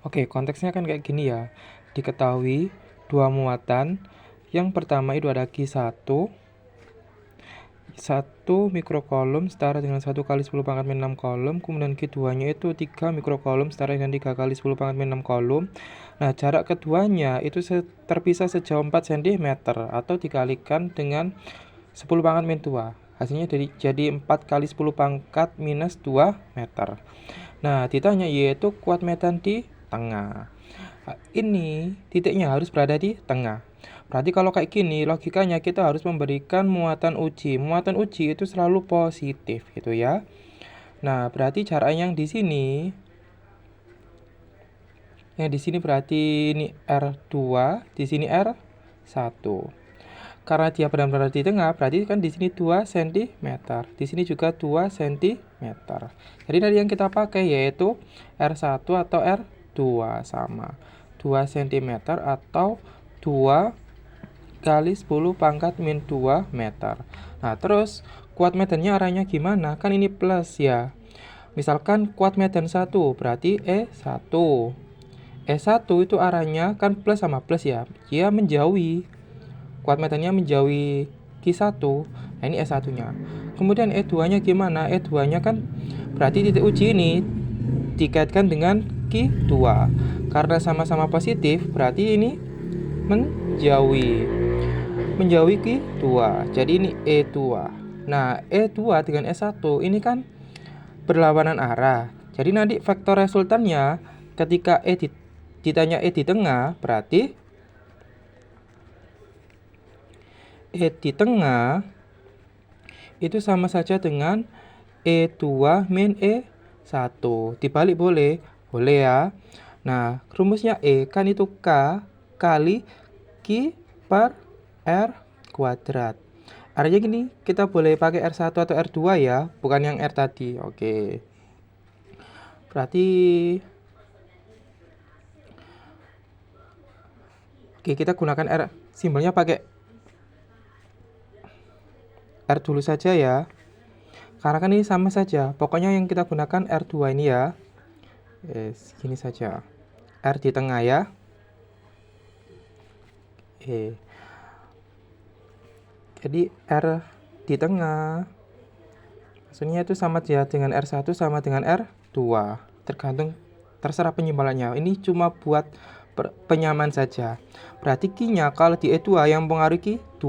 Oke, konteksnya kan kayak gini ya. Diketahui dua muatan. Yang pertama itu ada Q1, 1 mikrokolom setara dengan 1 kali 10 pangkat min 6 kolom. Kemudian Q2-nya itu 3 mikrokolom setara dengan 3 kali 10 pangkat min 6 kolom. Nah, jarak keduanya itu terpisah sejauh 4 cm atau dikalikan dengan 10 pangkat min 2. Hasilnya jadi 4 kali 10 pangkat minus 2 meter. Nah, ditanya yaitu kuat medan di tengah. Ini titiknya harus berada di tengah. Berarti kalau kayak gini, logikanya kita harus memberikan muatan uji. Muatan uji itu selalu positif gitu ya. Nah, berarti jarak yang di sini berarti ini R2, di sini R1. Karena dia benar-benar di tengah, berarti kan di sini 2 cm, di sini juga 2 cm. Jadi dari yang kita pakai yaitu R1 atau R2 sama 2 cm atau 2 kali 10 pangkat min 2 meter. Nah, terus kuat medannya arahnya gimana? Kan ini plus ya. Misalkan kuat medan 1 berarti E1. E1 itu arahnya kan plus sama plus ya. Dia menjauhi. Kuat medannya menjauhi Q1. Nah, ini E1-nya. Kemudian E2-nya gimana? E2-nya kan berarti titik uji ini dikaitkan dengan Q2. Karena sama-sama positif, berarti ini menjauhi Q2. Jadi ini E2. Nah, E2 dengan E1 ini kan berlawanan arah. Jadi nanti vektor resultannya ketika ditanya E di tengah, berarti E di tengah itu sama saja dengan E2 min E1. Dibalik boleh? Boleh ya. Nah, rumusnya E kan itu K kali Q per R kuadrat. Artinya gini, kita boleh pakai R1 atau R2 ya, bukan yang R tadi. Oke. Berarti kita gunakan R, simbolnya pakai R dulu saja ya. Karena kan ini sama saja. Pokoknya yang kita gunakan R2 ini ya. Gini saja. R di tengah ya. Jadi R di tengah. Maksudnya itu sama aja dengan R1 sama dengan R2. Terserah penyimbolannya. Ini cuma buat penyamaan saja. Berarti Q-nya kalau di E2 yang mempengaruhi Q2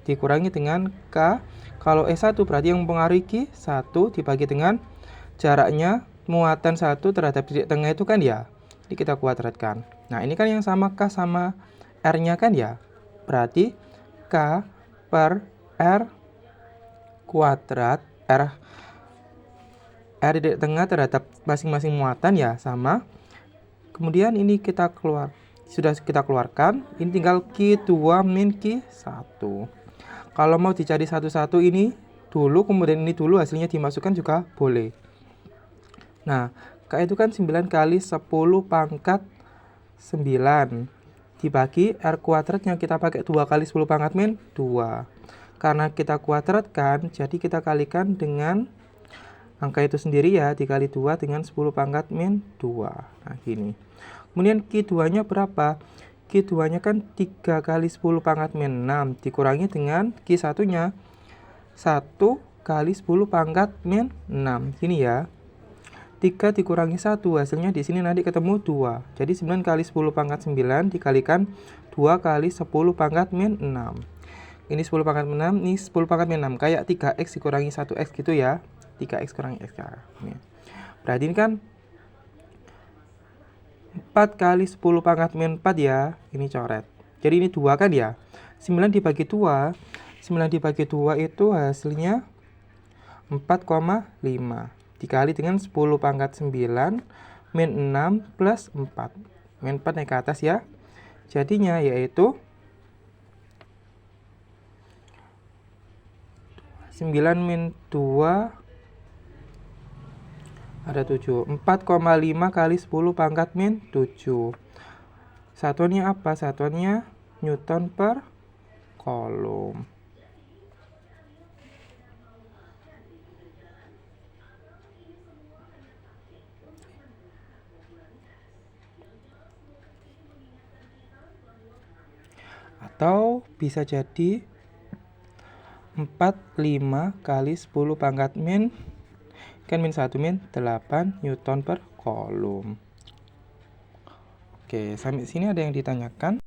dikurangi dengan K. Kalau E1 berarti yang mempengaruhi Q1 dibagi dengan jaraknya muatan 1 terhadap titik tengah itu kan ya. Jadi kita kuadratkan. Nah, ini kan yang sama K sama R-nya kan ya. Berarti K per R kuadrat R di tengah terhadap masing-masing muatan ya sama. Kemudian ini sudah kita keluarkan. Ini tinggal Q2 min Q1. Kalau mau dicari satu-satu ini dulu, kemudian ini dulu, hasilnya dimasukkan juga boleh. Nah, K itu kan 9 kali 10 pangkat 9 dibagi R kuadrat yang kita pakai 2 kali 10 pangkat min 2. Karena kita kuadratkan, jadi kita kalikan dengan angka itu sendiri ya, dikali 2 dengan 10 pangkat min 2. Nah, gini. Kemudian Q2-nya berapa? Q2-nya kan 3 kali 10 pangkat min 6 dikurangi dengan Q1-nya 1 kali 10 pangkat min 6. Sini ya. 3 dikurangi 1, hasilnya di sini nanti ketemu 2. Jadi 9 kali 10 pangkat 9 dikalikan 2 kali 10 pangkat min 6. Ini 10 pangkat min 6, ini 10 pangkat min 6. Kayak 3x dikurangi 1x gitu ya. 3x kurangi x. Berarti ini kan 4 kali 10 pangkat min 4 ya. Ini coret. Jadi ini 2 kan ya. 9 dibagi 2. 9 dibagi 2 itu hasilnya 4,5. Dikali dengan 10 pangkat 9 min 6 plus 4. Min 4 naik ke atas ya. Jadinya yaitu 9 min 2 ada 7. 4,5 kali 10 pangkat min 7. Satuannya apa? Satuannya Newton per kolom. Atau bisa jadi 45 kali 10 pangkat min, kan min 1 min 8 Newton per kolom. Oke, sampai sini ada yang ditanyakan?